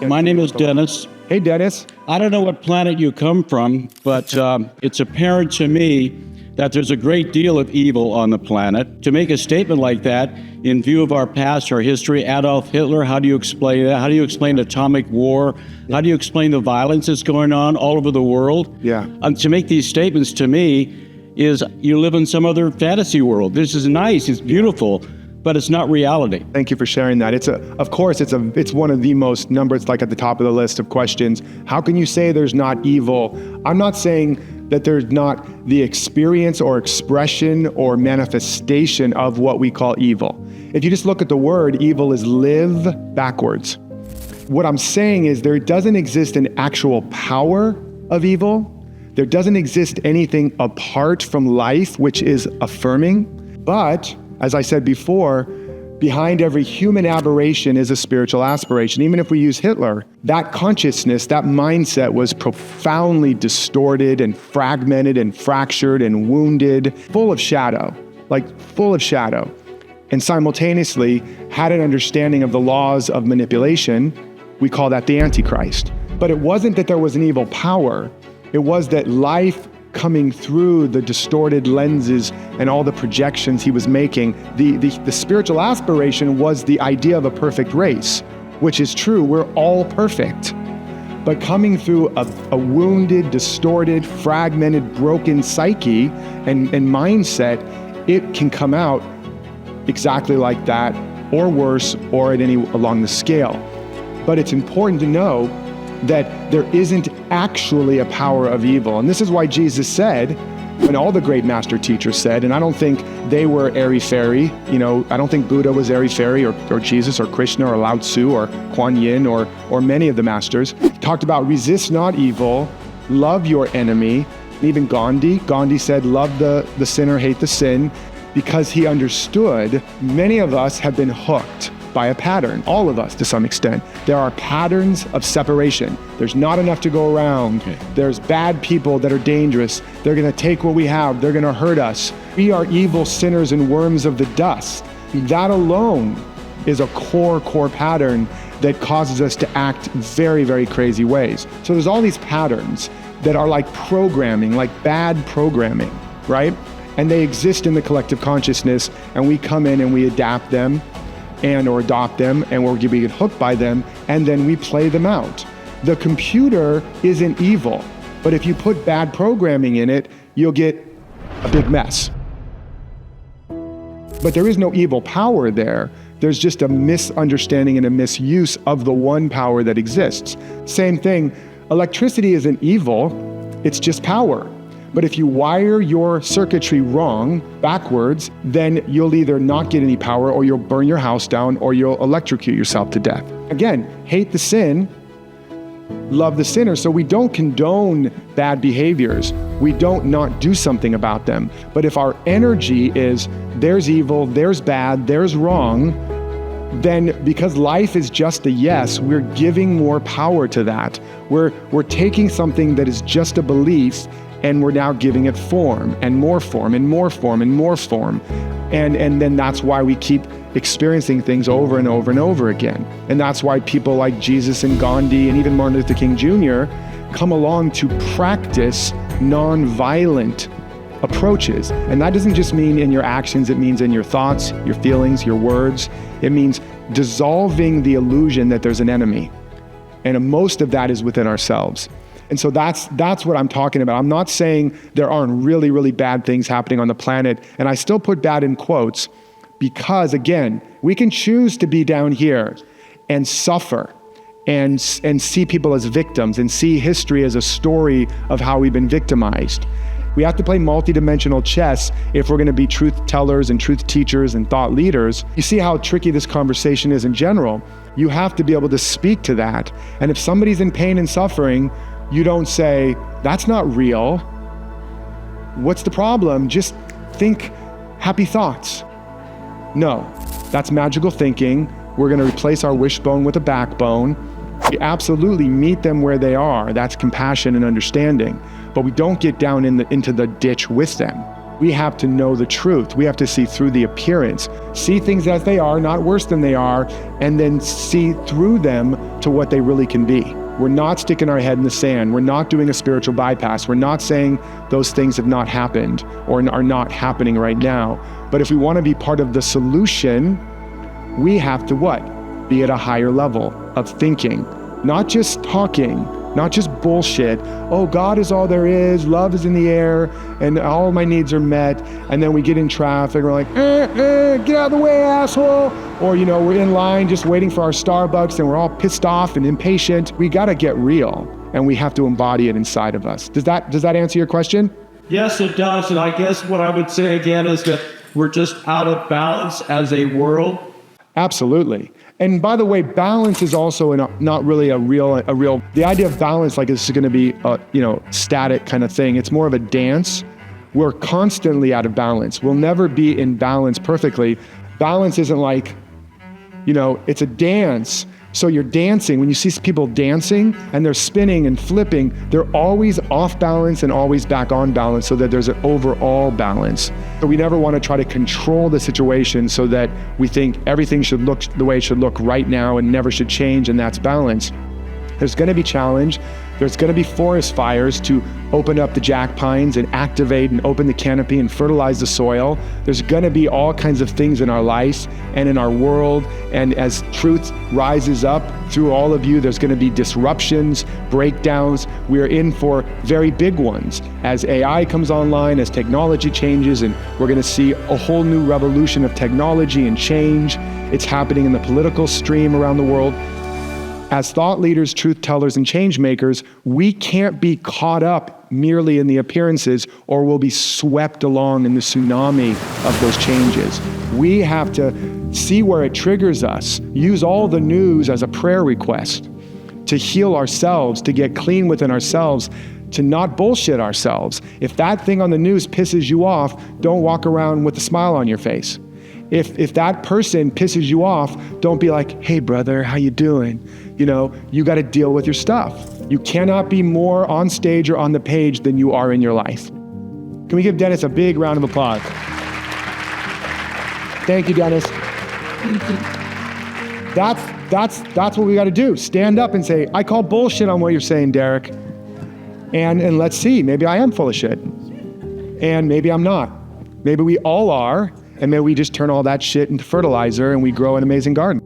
My name is Dennis. Hey, Dennis. I don't know what planet you come from, but it's apparent to me that there's a great deal of evil on the planet. To make a statement like that, in view of our past, our history, Adolf Hitler, how do you explain that? How do you explain atomic war? How do you explain the violence that's going on all over the world? Yeah. To make these statements to me is you live in some other fantasy world. This is nice, it's beautiful, but it's not reality. Thank you for sharing that. Of course, it's one of the most numbers, like at the top of the list of questions. How can you say there's not evil? I'm not saying that there's not the experience or expression or manifestation of what we call evil. If you just look at the word, evil is live backwards. What I'm saying is there doesn't exist an actual power of evil. There doesn't exist anything apart from life, which is affirming. But as I said before, behind every human aberration is a spiritual aspiration. Even if we use Hitler, that consciousness, that mindset was profoundly distorted and fragmented and fractured and wounded, full of shadow, and simultaneously had an understanding of the laws of manipulation. We call that the Antichrist. But it wasn't that there was an evil power. It was that life coming through the distorted lenses and all the projections he was making, the spiritual aspiration was the idea of a perfect race, which is true. We're all perfect. But coming through a wounded, distorted, fragmented, broken psyche and mindset, it can come out exactly like that, or worse, or at any along the scale. But it's important to know that there isn't actually a power of evil. And this is why Jesus said, and all the great master teachers said, and I don't think they were airy-fairy, I don't think Buddha was airy-fairy or Jesus or Krishna or Lao Tzu or Kuan Yin or many of the masters, talked about resist not evil, love your enemy. Even Gandhi said, love the sinner, hate the sin, because he understood many of us have been hooked by a pattern, all of us to some extent. There are patterns of separation. There's not enough to go around. Okay. There's bad people that are dangerous. They're gonna take what we have. They're gonna hurt us. We are evil sinners and worms of the dust. That alone is a core pattern that causes us to act very, very crazy ways. So there's all these patterns that are like programming, like bad programming, right? And they exist in the collective consciousness, and we come in and we adapt them or adopt them, and we get hooked by them, and then we play them out. The computer isn't evil, but if you put bad programming in it, you'll get a big mess. But there is no evil power there. There's just a misunderstanding and a misuse of the one power that exists. Same thing, electricity isn't evil, it's just power. But if you wire your circuitry wrong, backwards, then you'll either not get any power, or you'll burn your house down, or you'll electrocute yourself to death. Again, hate the sin, love the sinner. So we don't condone bad behaviors. We don't not do something about them. But if our energy is, there's evil, there's bad, there's wrong, then because life is just a yes, we're giving more power to that. We're taking something that is just a belief, and we're now giving it form, and more form, and more form, and more form. And then that's why we keep experiencing things over and over and over again. And that's why people like Jesus and Gandhi and even Martin Luther King Jr. come along to practice non-violent approaches. And that doesn't just mean in your actions, it means in your thoughts, your feelings, your words. It means dissolving the illusion that there's an enemy. And most of that is within ourselves. And so that's what I'm talking about. I'm not saying there aren't really, really bad things happening on the planet. And I still put bad in quotes because, again, we can choose to be down here and suffer and see people as victims and see history as a story of how we've been victimized. We have to play multidimensional chess if we're going to be truth tellers and truth teachers and thought leaders. You see how tricky this conversation is in general. You have to be able to speak to that. And if somebody's in pain and suffering, you don't say, that's not real. What's the problem? Just think happy thoughts. No, that's magical thinking. We're going to replace our wishbone with a backbone. We absolutely meet them where they are. That's compassion and understanding. But we don't get down into the ditch with them. We have to know the truth. We have to see through the appearance, see things as they are, not worse than they are, and then see through them to what they really can be. We're not sticking our head in the sand. We're not doing a spiritual bypass. We're not saying those things have not happened or are not happening right now. But if we want to be part of the solution, we have to what? Be at a higher level of thinking, not just talking, not just bullshit. Oh, God is all there is, love is in the air, and all my needs are met. And then we get in traffic, we're like, get out of the way, asshole. Or, we're in line just waiting for our Starbucks and we're all pissed off and impatient. We gotta get real, and we have to embody it inside of us. Does that answer your question? Yes, it does. And I guess what I would say again is that we're just out of balance as a world. Absolutely. And by the way, balance is also not really a real, the idea of balance, like this is gonna be a, static kind of thing. It's more of a dance. We're constantly out of balance. We'll never be in balance perfectly. Balance isn't like, it's a dance. So you're dancing. When you see people dancing and they're spinning and flipping, they're always off balance and always back on balance so that there's an overall balance. So we never want to try to control the situation so that we think everything should look the way it should look right now and never should change, and that's balance. There's going to be challenge. There's going to be forest fires to open up the jack pines and activate and open the canopy and fertilize the soil. There's going to be all kinds of things in our life and in our world. And as truth rises up through all of you, there's going to be disruptions, breakdowns. We're in for very big ones. As AI comes online, as technology changes, and we're going to see a whole new revolution of technology and change. It's happening in the political stream around the world. As thought leaders, truth tellers, and change makers, we can't be caught up merely in the appearances, or we'll be swept along in the tsunami of those changes. We have to see where it triggers us, use all the news as a prayer request to heal ourselves, to get clean within ourselves, to not bullshit ourselves. If that thing on the news pisses you off, don't walk around with a smile on your face. If that person pisses you off, don't be like, hey brother, how you doing? You got to deal with your stuff. You cannot be more on stage or on the page than you are in your life. Can we give Dennis a big round of applause? Thank you, Dennis. That's what we got to do. Stand up and say, I call bullshit on what you're saying, Derek. And let's see, maybe I am full of shit. And maybe I'm not. Maybe we all are. And maybe we just turn all that shit into fertilizer and we grow an amazing garden.